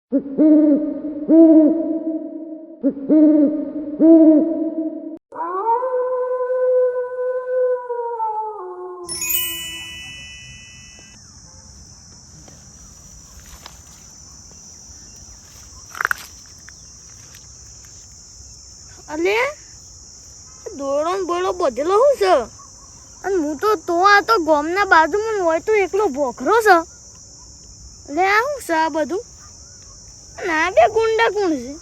અલે દોડો બોલો બધેલો હું છે અને હું તો આ તો ગામના બાજુમાં હોય તો એકલો ભોખરો છે. એટલે આ શું છે આ બધું? ના બે ગુંડા કોણ છે?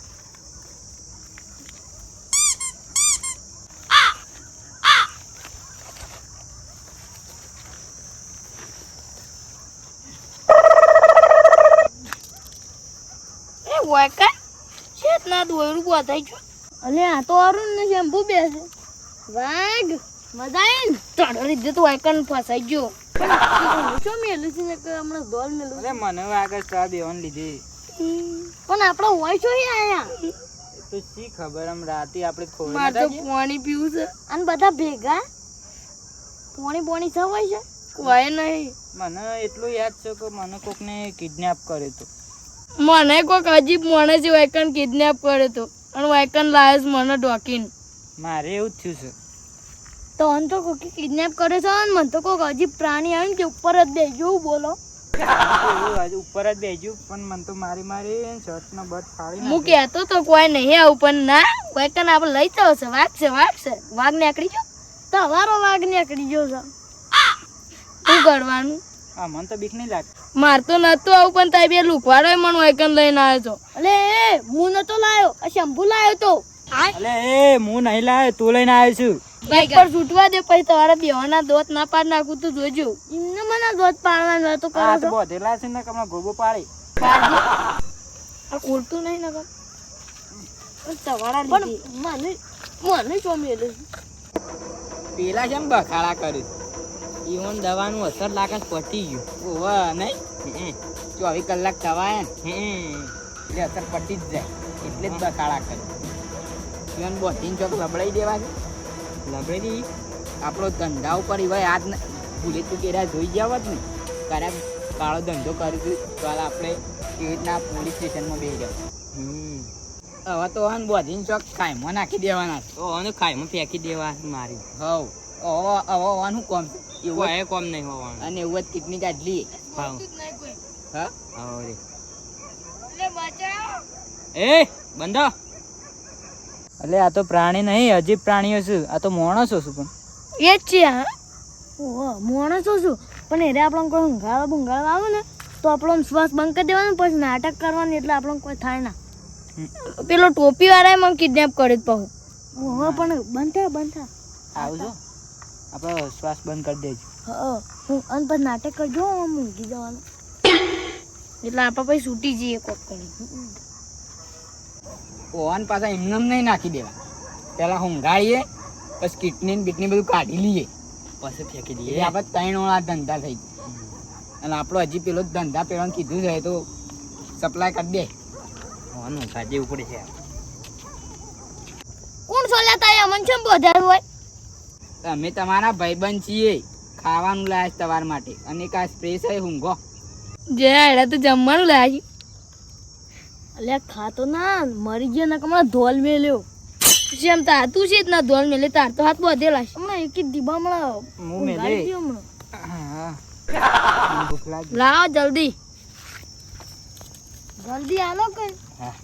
એ વાયકા શેત ના દોયરું બતાઈ ગયું. અલે આ તો અરુણ ને શેમ્પુ બેસે વાગ મજા આવી ને તડ રીધે તો વાયકન ફસાઈ ગયો. શું મેલું છે ને કે હમણાં દોલ મેલું? અરે મને વાગે ચા દેવાન લીધી પણ આપણો હોય છો આયા તો શી ખબર આમ રાતે આપણે ખોઈ માર તો પાણી પીવું છે અને બધા ભેગા પાણી સવ હોય છે કોઈ નહીં. મને એટલું યાદ છે કે મને કોકને કિડનેપ કર્યો તો. મને કોક અજીબ માણસે વાયકન કિડનેપ કર્યો તો અને વાયકન લાયસ મને ડોકીને. મારે એવું જ થયું છે. તો અન તો કોકે કિડનેપ કર્યો છે અને મને તો કોક અજીબ પ્રાણી આવ્યું કે ઉપર જ બેજો બોલો. આજે ઉપર જ બેજ્યું પણ મને તો મારી શર્ટ નો બટ ફાડી હું કહેતો તો કોઈ નહીં આવું પણ ના વાયકન આપણે લઈ તો છે વાઘ નીકળી ગયો તો હવારો વાઘ નીકળી ગયો છે. શું કરવાનું? હા મને તો બીક નહીં લાગતી. માર તો નતું આવું પણ તાઈ બે લુકવાડો મને વાયકન લઈને આવ્યો છો. અલે હું નતો લાયો આ શંભુ લાયો તો. અલે એ હું નહીં લાવ્યો તું લઈને આવ્યો છું. એક પર છૂટવા દે પછી તમારા બેવાના દોત ના પાડ નાખું તું જોજો. ઇમને મને દોત પાડવાનો તો કરો આ તો છો. બોધેલા છે ને કે હમણાં ગોબો પાડી પાડજે. આ ઉલટું નહીં નગર તમારા લીધી મને શું મેલું પેલા કેમ બખાડા કર્યું ઈવન દવાનું અસર લાગે પટી ગયું. ઓવા નહીં 24 કલાક થવાય ને એટલે અસર પટી જ જાય એટલે જ બખાડા કર્યું. ઈવન બોધીને ચોક લબડાઈ દેવા છે લબડી આપણો ધંધા ઉપર એવા યાદ ને ભૂલે તું કેરા જોઈ ગયા ને ત્યારે કાળો ધંધો કર્યો તો આપણે એવી રીતના પોલીસ સ્ટેશનમાં બેસી જાવ. હવે તો હન બોધીને ચોક ખાઈમાં નાખી દેવાના તો હવે ખાઈમાં ફેંકી દેવા મારી હવ હવે કોમ એવું એ કોમ નહીં હોવાનું અને એવું જ કિડની કાઢલી. હા એ બંધો. એટલે આ તો પ્રાણી નહીં અજીબ પ્રાણીઓ છે. આ તો માણસો છું પણ એ જ છે. હા ઓહો માણસો છું પણ એને આપણને કોઈ ઊંઘાળવા આવે ને તો આપણો શ્વાસ બંધ કરી દેવાનો પછી નાટક કરવાનું એટલે આપણને કોઈ થાય ના. પેલો ટોપી વાળાએ મને કિડનેપ કરી જ પાછું. ઓહો પણ બંધ થા આવજો આપણો શ્વાસ બંધ કરી દેજો. હું અને પછી નાટક કરજો આમ ઊંઘી જવાનું એટલે આપણે પછી છૂટી જઈએ કોક કરી. ઓન પાછા એમને નહીં નાખી દેવા. પેલા ઊંઘાડીએ પછી કિડની બીટની બધું કાઢી લઈએ પછી ફેંકી દઈએ. આપણે 3 ઓળા ધંધા થઈ ગયા અને આપણો હજી પેલો ધંધા પેલો કીધું છે તો સપ્લાય કરી દે. ઓન ઊંઘાડી ઉપર છે. કોણ સોલ્યા તારે અમન છે વધારે હોય? અમે તમારા ભાઈબંધ છીએ. ખાવાનું લાયા છે તમારા માટે અને કા સ્પ્રે છે ઊંઘો જે એડા તો જમવાનું લાગી. અલ્યા ખાતો ના મરી ગયો ને કમણા ધોલ મેલ્યો જેમ તા તું છે ના ધોલ મેલે તાર તો હાથ બધેલા છે હમણાં એક જ દીબા હમણાં મું મેલે હા ભૂખ લાગી. લાવો જલ્દી આલો કે હા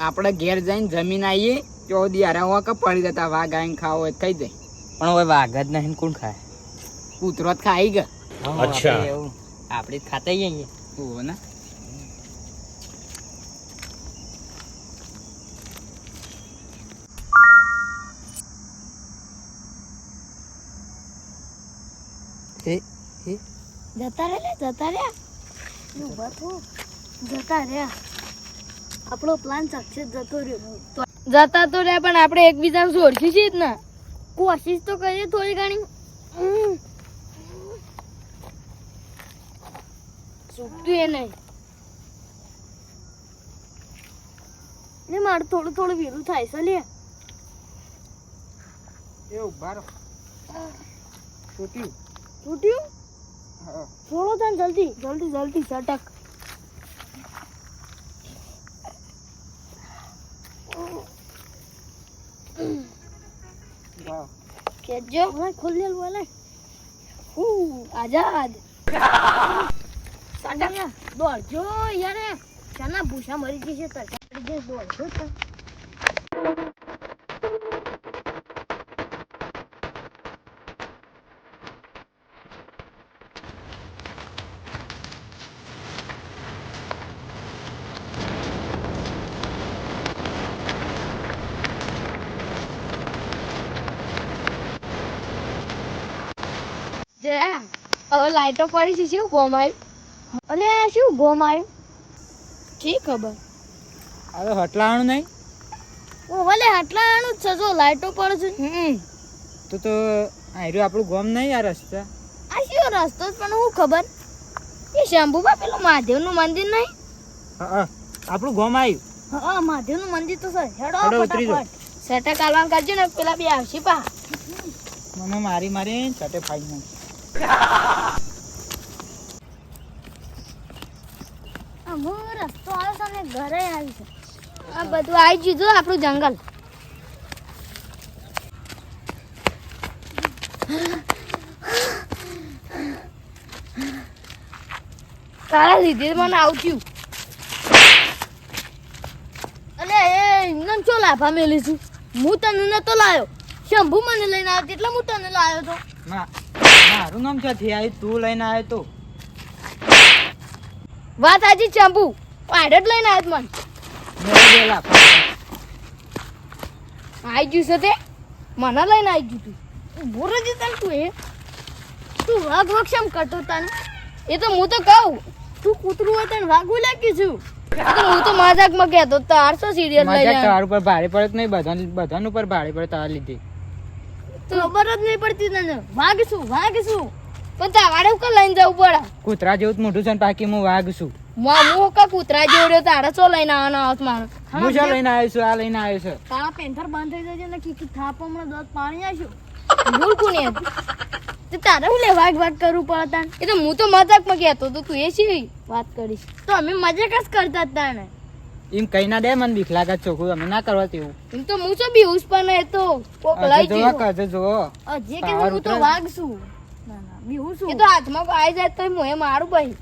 આપણે ઘેર જઈને જમીન આવીએ 14 હોવા કે પડી જતા વાઘ આવીને ખાવો હોય ખાઈ જાય પણ હવે વાઘ જ નહીં કોણ ખાય? કૂતરો જ ખાઈ ગયા. અચ્છા એવું આપણે ખાતા આવીએ ઓહો ને. જતા રહ્યા આપણો પ્લાન સક્સેસ જતો રહ્યો. જતા તો રહ્યા પણ આપણે એકબીજાને છોડશું છે જ ને. કોશિશ તો કરીએ થોડી ઘણી. છૂટતું એ નહીં ને મારે થોડું વેલું થાય છે લે. એ ઉભા રહો. તૂટ્યું. તૂટ્યું હા. છોડો તને જલ્દી જલ્દી જલ્દી સટક વાહ. કેજો હવે ખોલેલ બોલે આઝાદ સાડા દોડજો યાર ચાના ભૂસા મરી જશે તરકારી જે દોડજો તો હવે લાઈટો પડી છે શું બોમ આવ્યું અને શું બોમ આવ્યું ઠીક ખબર હવે હટલાવાનું નહીં. ઓ ભલે આટલાનું જ છે જો લાઈટો પડે છે તો આયરું આપણું ગોમ નહીં આ રસ્તા. આ શું રસ્તો જ પણ હું ખબર એ શંભુબા પેલું મહાદેવનું મંદિર નહીં હા આપણું ગોમ આવ્યું. હા મહાદેવનું મંદિર તો છે હેડો હેડો, ઉતરી જાઓ. ફટાફટ સેટા કાલવાન કરજો ને પેલા બે આવશે પા મને મારી મારી છટે ફાઈ નાખ. હું રસ્તો આવ્યો છે ને ઘરે આવી છે આ બધું આવી ગયું જો આપણું જંગલ તારા લીધે મને આવતું અને એ ઇન્દન ચો લાફા મેલી છું હું તને નતો લાયો શંભુ મને લઈને આવ્યો એટલે હું તને લાયો તો મારું નામ ક્યાંથી આવ્યું? તું લઈને આવ્યો તો. વાત આજી શંભુ પાડે જ લઈને આવ્યો મને મેં ગયેલા. આવી ગયું છે તે મને લઈને આવી ગયું તું ઉભો રહેજે તને તું એ તું વાઘ વાઘ શેમ કરતો તને એ તો હું તો કહું તું કૂતરું હોય તને વાઘું લાગ્યું છું એ તો હું તો મજાકમાં કહેતો તાર શું સિરિયલ લઈ મજાક જાય તારું પર ભારે પડે કે નહીં? બધાનું પર ભારે પડે તારા લીધે. તો ખબર જ નહીં પડતી તને વાઘ શું પણ તારે ઉપર લઈને જવું પડે કૂતરા જેવું જ મોઢું છે ને પાકી હું વાઘ છું. હું કા કૂતરા જેવડ્યો તારે શું લઈને આવવાનો આવત મારે હું શું લઈને આવ્યો છું? આ લઈને આવ્યો છે. તારા પેન્થર બંધ થઈ જશે ને કીકી થાપ હમણાં દોત પાણી આવીશું ભૂલ કોની હતી તે તારે હું લે વાઘ કરવું પડે તાને એ તો હું તો મજાકમાં કહેતો તો તું એ શી વાત કરીશ તો અમે મજાક જ કરતા હતા ને એમ કઈ ના દે, મને બીક લાગે છે ચોખ્ખું. અમે ના કરવા તેવું. એમ તો હું શું બીઉસ પણ એ તો કોક લઈ જોવા ગયો કરજો જોવો. જે કે હું તો વાઘ છું ના ના બીઉસ છું એ તો હાથમાં આવી જાય તો હું એ મારું ભાઈ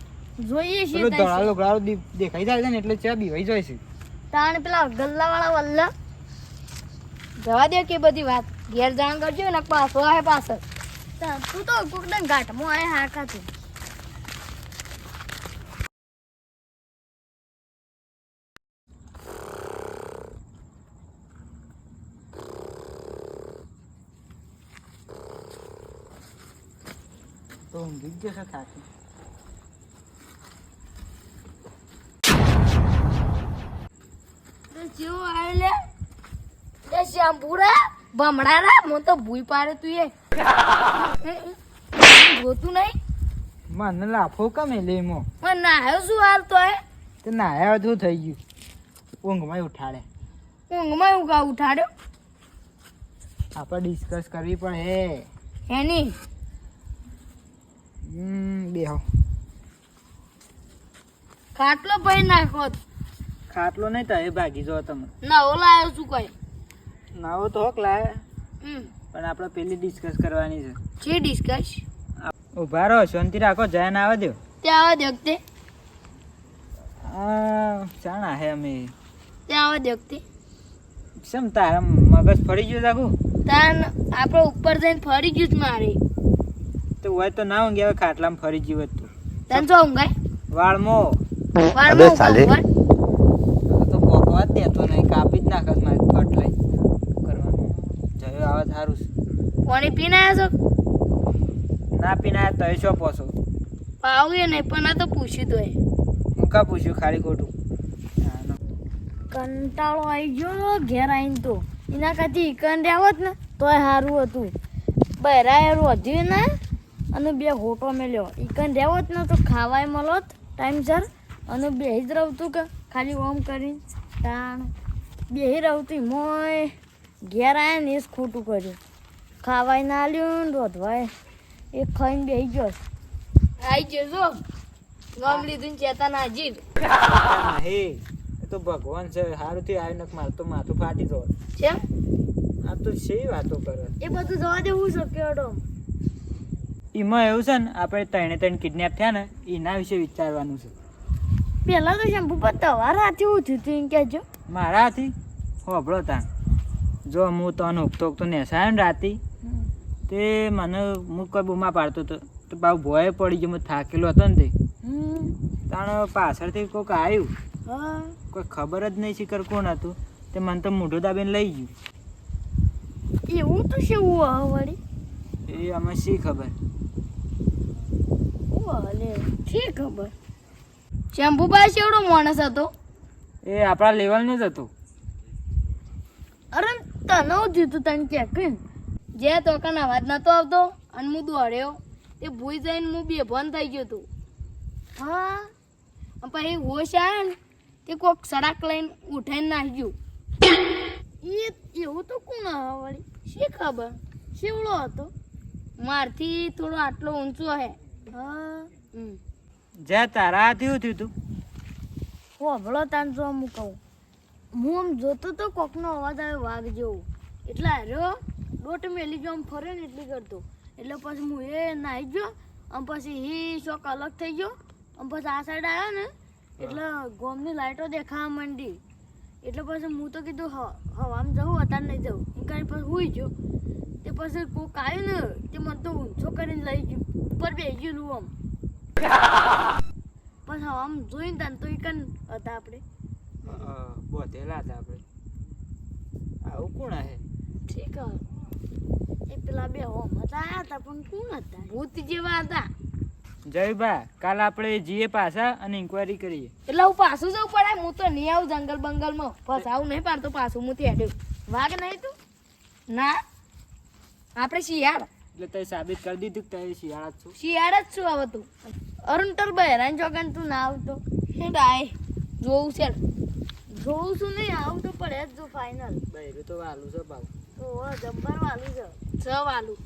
જોઈએ પેલું છે ધોળાલો ગળાલો દેખાઈ જાય છે ને એટલે ચા બીવાઈ જાય છે. તાણ પેલા ગલ્લા વાળા વલ્લા જવા દે કે બધી વાત ઘેર જાણ કરજો ને પાછો આવે પાછળ તું તો કોક દન ઘાટમાં આય હાકા તું તો ઊંઘી જ જશે થાકી. જેવો આવે લે એ શ્યામપુરા ભમણારા હું તો ભૂઈ પાડે તું એ જોતું નહીં મને લાફો કમે લે મો પણ નાયો શું હાલ તો એ તે નાયા શું થઈ ગયું? ઊંઘમાં ઉઠાડે. ઊંઘમાં એવું કા ઉઠાડ્યો આપણે ડિસ્કસ કરવી પડે. એની બેહો. ખાટલો પડી નાખો ખાટલો નહીં તો એ ભાગી જાઓ તમે. નવો લાયો શું કઈ નાવો તો હોક લાવે પણ આપણે પેલી ડિસ્કસ કરવાની છે. છે ડિસ્કસ ઉભા રહો, શાંતિ રાખો, જયા ના આવવા દો. ત્યાં આવા દેખતે ચાણા હે અમે ત્યાં આવા દેખતે શેમ તારા મગજ ફરી ગયું લાગુ? તાન આપણે ઉપર જઈને ફરી ગયું જ મારે તો હોય તો ના ઊંઘે, હવે ખાટલામાં ફરી ગયું હતું. તને શું ઊંઘાય વાળમાં વાળમાં ઊંઘાય તો ભોગવા જ દેતો નહીં, કાપી જ નાખત મારે ફટ લઈ કરવાનું. જયો આવે સારું છે. પાણી પીને આવ્યા છો ના પીને આવ્યા તો શું પોસો? પાવું નહીં પણ આ તો પૂછ્યું તો હું કા પૂછ્યું ખાલી ખોટું? કંટાળો આવી ગયો ઘેર આવીને તો એના કાંથી ઈકન રહેવત ને તોય સારું હતું. બહેરાએ રોધ્યું ને અને બે હોટો મેલ્યો. ઈકન રહેવત ને તો ખાવાય મળોત ટાઈમસર અને બેહી જ રહું કે ખાલી ઓમ કરીને તાણ બેહી રહું તું મોય ઘેર આવ્યા ને એ જ ખોટું કર્યું. ખાવાય ના આલ્યું ને રોધવાય એક ખાઈને બેસી ગયો આઈ જજો ગમ લીધું ને ચેતન હાજીર નહીં એ તો ભગવાન છે સારુંથી આવી નક માથું ફાટી જાય કેમ આ તો શી વાતો કરે એ બધું જવા દેવું શક્ય હતો એમાં એવું છે ને આપણે ત્રણ કિડનેપ થયા ને એના વિશે વિચારવાનું છે પેલા તો શંભુ પર તમારા હાથે હું થયું હતું એમ કહેજો મારા હાથી હોભળો તા જો હું તને ઉગતો નેસાયો ને રાતી તે મને હું કોઈ બૂમા પાડતો હતો તો બાબુ ભોય પડી ગયો હું થાકેલો હતો ને તે તાણ પાછળથી કોઈક આવ્યું હા કોઈ ખબર જ નહીં શીખર કોણ હતું તે મને તો મોઢું દાબીને લઈ ગયું એવું તો શું વળી એ અમે શી ખબર ઓલે શી ખબર શંભુભાઈ કેવડો માણસ હતો એ આપણા લેવલનો જ હતો અરે તને હું જીતું તને કે જે તોકાનો અવાજ નતો આવતો અને હું દોડ્યો તે ભૂઈ જઈને હું બેભાન થઈ ગયો હતો હા અને પછી હોશ આવ્યો ને તે કોક સડાક લઈને ઉઠાઈને નાખી ગયું એ એવું તો કોણ આવે વળી શી ખબર શેવડો હતો મારથી થોડો આટલો ઊંચો હે હા જ્યાં તારા હાથી શું થયું તું હોભળો તાન જો હું કહું હું આમ જોતો તો કોકનો અવાજ આવે વાઘ જેવો એટલે હાર્યો દોટ મેલી જો આમ ફરે ને એટલી કરતો એટલે પછી હું એ નાહી ગયો અને પછી એ શોક અલગ થઈ ગયો અને પછી આ સાઈડ આવ્યો ને એટલે ગોમની લાઈટો દેખાવા માંડી એટલે પછી હું તો કીધું હવામાં જવું અત્યારે નહીં જવું એમ કરીને પછી હુઈ ગયો તે પછી કોક આવ્યું ને તે મને તો ઊંચો કરીને લઈ ગયું ઉપર બેસી ગયેલું આમ પછી આમ જોઈને તાન તો એ કન હતા આપણે બોધેલા હતા આપણે આવું કોણ હે ઠીક એ પેલા બે હોમ હતા હતા પણ કોણ હતા ભૂત જેવા હતા જયભા કાલ આપણે જઈએ પાછા અને ઇન્કવાયરી કરીએ એટલે હું પાછું જવું પડે હું તો નહીં આવું જંગલ બંગલમાં ફસાવું નહીં પાડતો પાછું હું ત્યાં હેડ્યું વાઘ નહીં તું ના આપણે શિયાળ એટલે તે સાબિત કરી દીધું કે તે શિયાળા જ છું શિયાળ જ છું હવે તું અરુણતર બહેરાન જોગન તું ના આવતો હે ડાય જોવું છે જોવું છું નહીં આવું તો પડે જ જો ફાઇનલ બૈરું તો વાલું છે ભાવ તો જબ્બર વાલું છે છ વાલું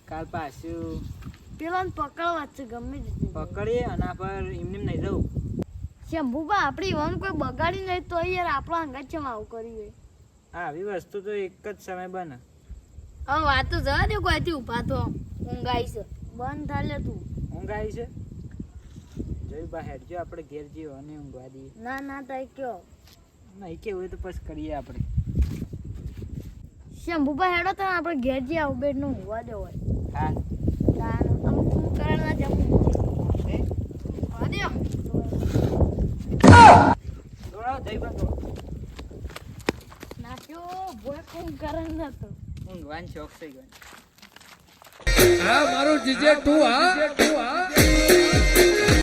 કાલ પાછું પેલા પકડવા જ છે ગમે તે પકડીએ અને આ પર એમને નહીં જવું શંભુબા આપણે ઈવન કોઈ બગાડી નહીં તો યાર આપણો અંગાત છે આવું કર્યું આવી વસ્તુ તો એક જ સમય બને હવે વાત તો જવા દે કોઈથી ઊભા તો ઊંઘાઈ છે બંધ થાલે તું ઊંઘ આવી છે જયભા હેડજો આપણે ઘેર જઈએ અને ઊંઘવા દઈએ ના ના તઈ કયો નહીં કેવું હોય તો પછી કરીએ આપણે શંભુબા હેડો તો આપણે ઘેર જઈએ આવું બેડ નું ઊંઘવા દે હોય હા અમુક કરણ ના જમવું ઊંઘવા દે દોડાવો જયભા દોડો નાખ્યો ભોય કોમ કરણ નતો ઊંઘવાનો શોખ થઈ ગયો હા મારો જીજે તું હા